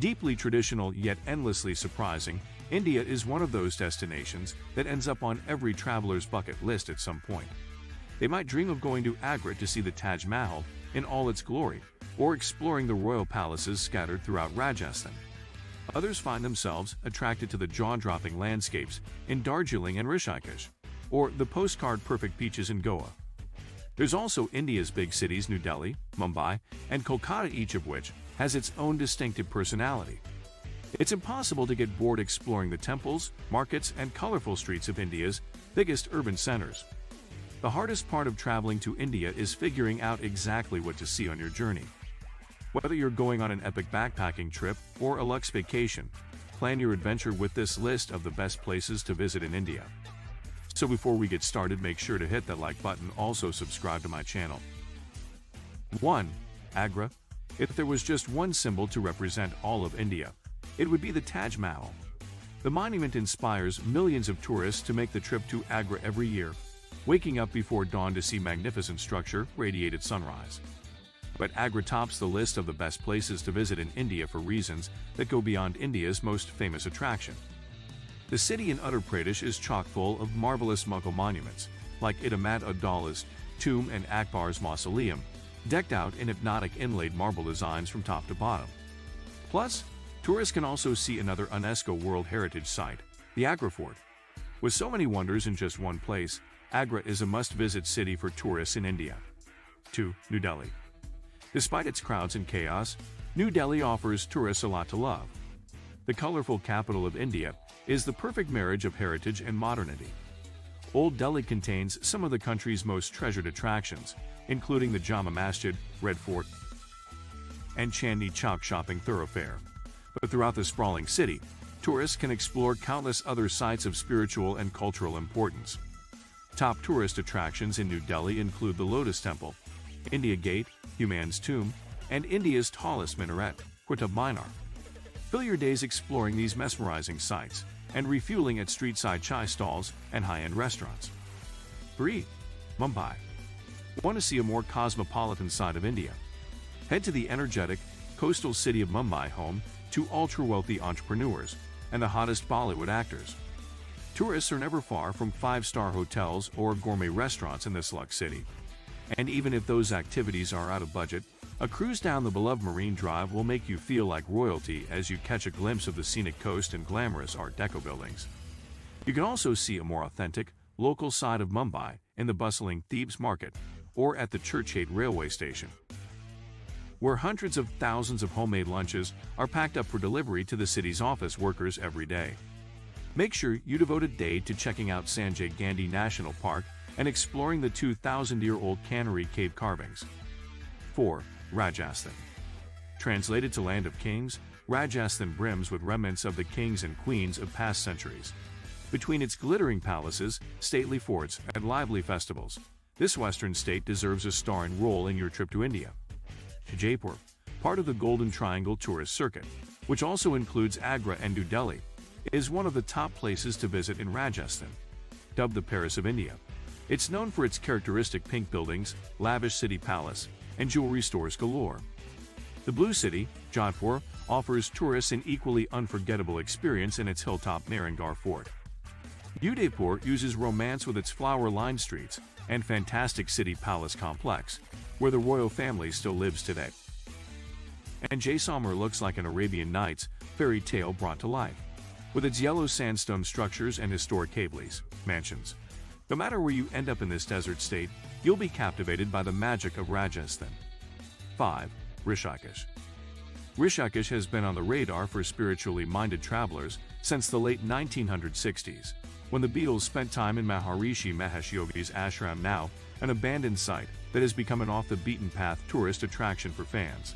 Deeply traditional yet endlessly surprising, India is one of those destinations that ends up on every traveler's bucket list at some point. They might dream of going to Agra to see the Taj Mahal in all its glory, or exploring the royal palaces scattered throughout Rajasthan. Others find themselves attracted to the jaw-dropping landscapes in Darjeeling and Rishikesh, or the postcard-perfect beaches in Goa. There's also India's big cities New Delhi, Mumbai, and Kolkata, each of which has its own distinctive personality. It's impossible to get bored exploring the temples, markets, and colorful streets of India's biggest urban centers. The hardest part of traveling to India is figuring out exactly what to see on your journey. Whether you're going on an epic backpacking trip or a luxe vacation, plan your adventure with this list of the best places to visit in India. So before we get started, make sure to hit that like button, also subscribe to my channel. 1. Agra. If there was just one symbol to represent all of India, it would be the Taj Mahal. The monument inspires millions of tourists to make the trip to Agra every year, waking up before dawn to see magnificent structure radiate at sunrise. But Agra tops the list of the best places to visit in India for reasons that go beyond India's most famous attraction. The city in Uttar Pradesh is chock full of marvelous Mughal monuments, like Ahmad-ud-Daula's tomb and Akbar's mausoleum, decked out in hypnotic inlaid marble designs from top to bottom. Plus, tourists can also see another UNESCO World Heritage Site, the Agra Fort. With so many wonders in just one place, Agra is a must-visit city for tourists in India. 2. New Delhi. Despite its crowds and chaos, New Delhi offers tourists a lot to love. The colorful capital of India is the perfect marriage of heritage and modernity. Old Delhi contains some of the country's most treasured attractions, including the Jama Masjid, Red Fort, and Chandni Chowk shopping thoroughfare. But throughout the sprawling city, tourists can explore countless other sites of spiritual and cultural importance. Top tourist attractions in New Delhi include the Lotus Temple, India Gate, Humayun's Tomb, and India's tallest minaret, Qutub Minar. Fill your days exploring these mesmerizing sites and refueling at street-side chai stalls and high-end restaurants. 3. Mumbai. Want to see a more cosmopolitan side of India? Head to the energetic, coastal city of Mumbai, home to ultra-wealthy entrepreneurs and the hottest Bollywood actors. Tourists are never far from five-star hotels or gourmet restaurants in this luxe city. And even if those activities are out of budget, a cruise down the beloved Marine Drive will make you feel like royalty as you catch a glimpse of the scenic coast and glamorous Art Deco buildings. You can also see a more authentic, local side of Mumbai in the bustling Thebes Market or at the Churchgate railway station, where hundreds of thousands of homemade lunches are packed up for delivery to the city's office workers every day. Make sure you devote a day to checking out Sanjay Gandhi National Park and exploring the 2,000-year-old cannery cave carvings. 4. Rajasthan. Translated to Land of Kings, Rajasthan brims with remnants of the kings and queens of past centuries. Between its glittering palaces, stately forts, and lively festivals, this western state deserves a starring role in your trip to India. Jaipur, part of the Golden Triangle tourist circuit, which also includes Agra and New Delhi, is one of the top places to visit in Rajasthan. Dubbed the Paris of India, it's known for its characteristic pink buildings, lavish city palace, and jewelry stores galore. The Blue City, Jodhpur, offers tourists an equally unforgettable experience in its hilltop Narangarh Fort. Udaipur uses romance with its flower-lined streets and fantastic city palace complex, where the royal family still lives today. And Jaisalmer looks like an Arabian Nights fairy tale brought to life, with its yellow sandstone structures and historic Havlis, mansions. No matter where you end up in this desert state, you'll be captivated by the magic of Rajasthan. 5. Rishikesh. Rishikesh has been on the radar for spiritually minded travelers since the late 1960s, when the Beatles spent time in Maharishi Mahesh Yogi's ashram, now an abandoned site that has become an off-the-beaten-path tourist attraction for fans.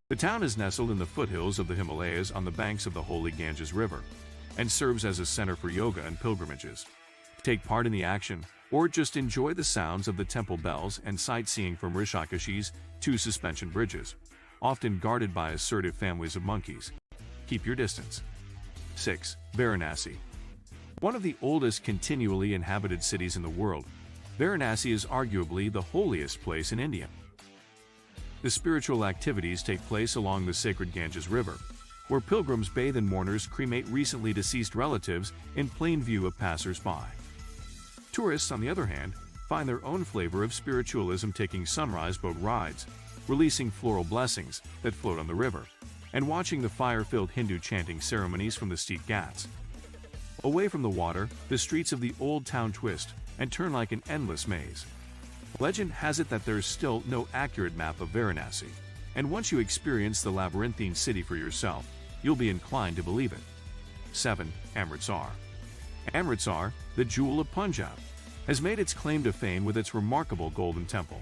The town is nestled in the foothills of the Himalayas on the banks of the holy Ganges River, and serves as a center for yoga and pilgrimages. Take part in the action, or just enjoy the sounds of the temple bells and sightseeing from Rishikesh's 2 suspension bridges, often guarded by assertive families of monkeys. Keep your distance. 6. Varanasi. One of the oldest continually inhabited cities in the world, Varanasi is arguably the holiest place in India. The spiritual activities take place along the sacred Ganges River, where pilgrims bathe and mourners cremate recently deceased relatives in plain view of passers-by. Tourists, on the other hand, find their own flavor of spiritualism taking sunrise boat rides, releasing floral blessings that float on the river, and watching the fire-filled Hindu chanting ceremonies from the steep Ghats. Away from the water, the streets of the old town twist and turn like an endless maze. Legend has it that there's still no accurate map of Varanasi, and once you experience the labyrinthine city for yourself, you'll be inclined to believe it. 7. Amritsar. Amritsar, the jewel of Punjab, has made its claim to fame with its remarkable Golden Temple.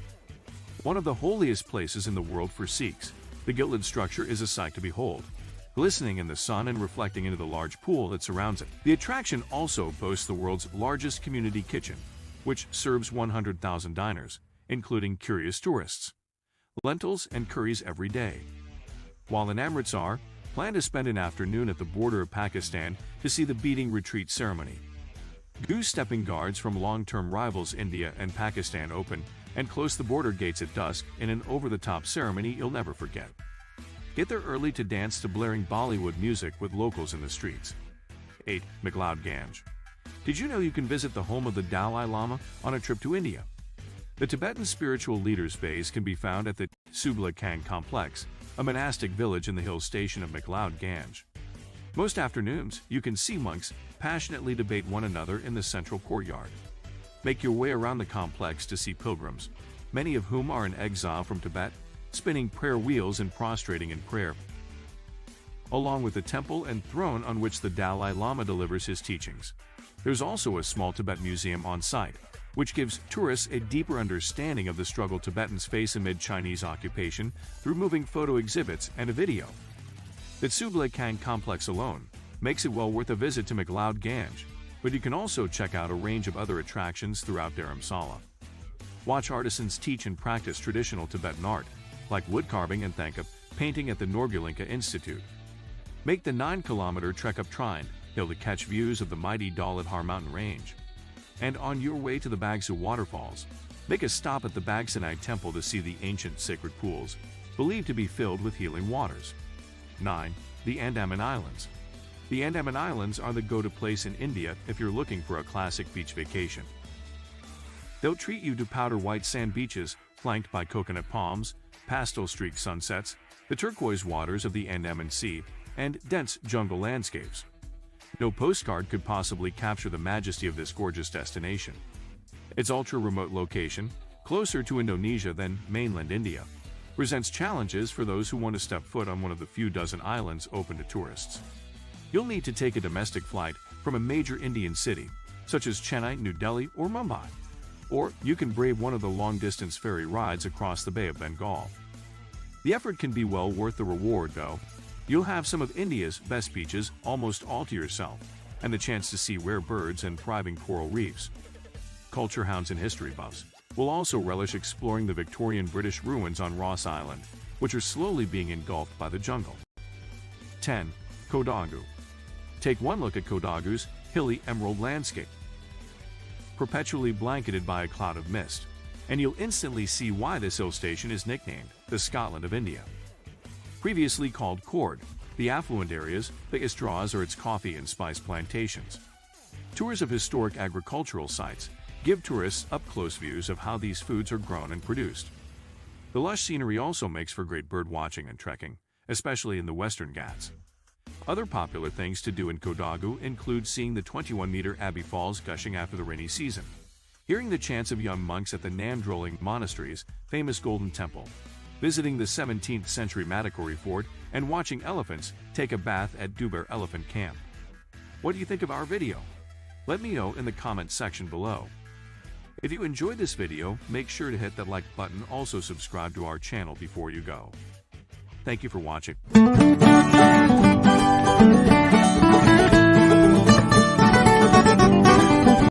One of the holiest places in the world for Sikhs, the gilded structure is a sight to behold, glistening in the sun and reflecting into the large pool that surrounds it. The attraction also boasts the world's largest community kitchen, which serves 100,000 diners, including curious tourists. Lentils and curries every day. While in Amritsar, plan to spend an afternoon at the border of Pakistan to see the beating retreat ceremony. Goose-stepping guards from long-term rivals India and Pakistan open and close the border gates at dusk in an over-the-top ceremony you'll never forget. Get there early to dance to blaring Bollywood music with locals in the streets. 8. McLeod Ganj. Did you know you can visit the home of the Dalai Lama on a trip to India? The Tibetan spiritual leader's base can be found at the Subla Kang complex, a monastic village in the hill station of McLeod Ganj. Most afternoons, you can see monks passionately debate one another in the central courtyard. Make your way around the complex to see pilgrims, many of whom are in exile from Tibet, spinning prayer wheels and prostrating in prayer, along with the temple and throne on which the Dalai Lama delivers his teachings. There's also a small Tibet museum on site, which gives tourists a deeper understanding of the struggle Tibetans face amid Chinese occupation through moving photo exhibits and a video. The Subla Kang complex alone makes it well worth a visit to McLeod Ganj, but you can also check out a range of other attractions throughout Dharamsala. Watch artisans teach and practice traditional Tibetan art, like wood carving and Thangka painting at the Norgalinka Institute. Make the 9-kilometer trek up Trine Hill to catch views of the mighty Dauladhar mountain range. And on your way to the Bagsu waterfalls, make a stop at the Bagsanai temple to see the ancient sacred pools, believed to be filled with healing waters. 9. The Andaman Islands. The Andaman Islands are the go-to place in India if you're looking for a classic beach vacation. They'll treat you to powder white sand beaches flanked by coconut palms, pastel-streaked sunsets, the turquoise waters of the Andaman Sea, and dense jungle landscapes. No postcard could possibly capture the majesty of this gorgeous destination. Its ultra-remote location, closer to Indonesia than mainland India, presents challenges for those who want to step foot on one of the few dozen islands open to tourists. You'll need to take a domestic flight from a major Indian city, such as Chennai, New Delhi, or Mumbai. Or you can brave one of the long-distance ferry rides across the Bay of Bengal. The effort can be well worth the reward, though. You'll have some of India's best beaches almost all to yourself, and the chance to see rare birds and thriving coral reefs. Culture hounds and history buffs will also relish exploring the Victorian British ruins on Ross Island, which are slowly being engulfed by the jungle. 10. Kodagu. Take one look at Kodagu's hilly emerald landscape, perpetually blanketed by a cloud of mist, and you'll instantly see why this hill station is nicknamed the Scotland of India. Previously called Cord, the affluent area's biggest draws are its coffee and spice plantations. Tours of historic agricultural sites give tourists up-close views of how these foods are grown and produced. The lush scenery also makes for great bird watching and trekking, especially in the Western Ghats. Other popular things to do in Kodagu include seeing the 21-meter Abbey Falls gushing after the rainy season, hearing the chants of young monks at the Namdroling Monastery's famous Golden Temple, visiting the 17th century Madikeri Fort, and watching elephants take a bath at Dubar Elephant Camp. What do you think of our video? Let me know in the comment section below. If you enjoyed this video, make sure to hit that like button. Also subscribe to our channel before you go. Thank you for watching.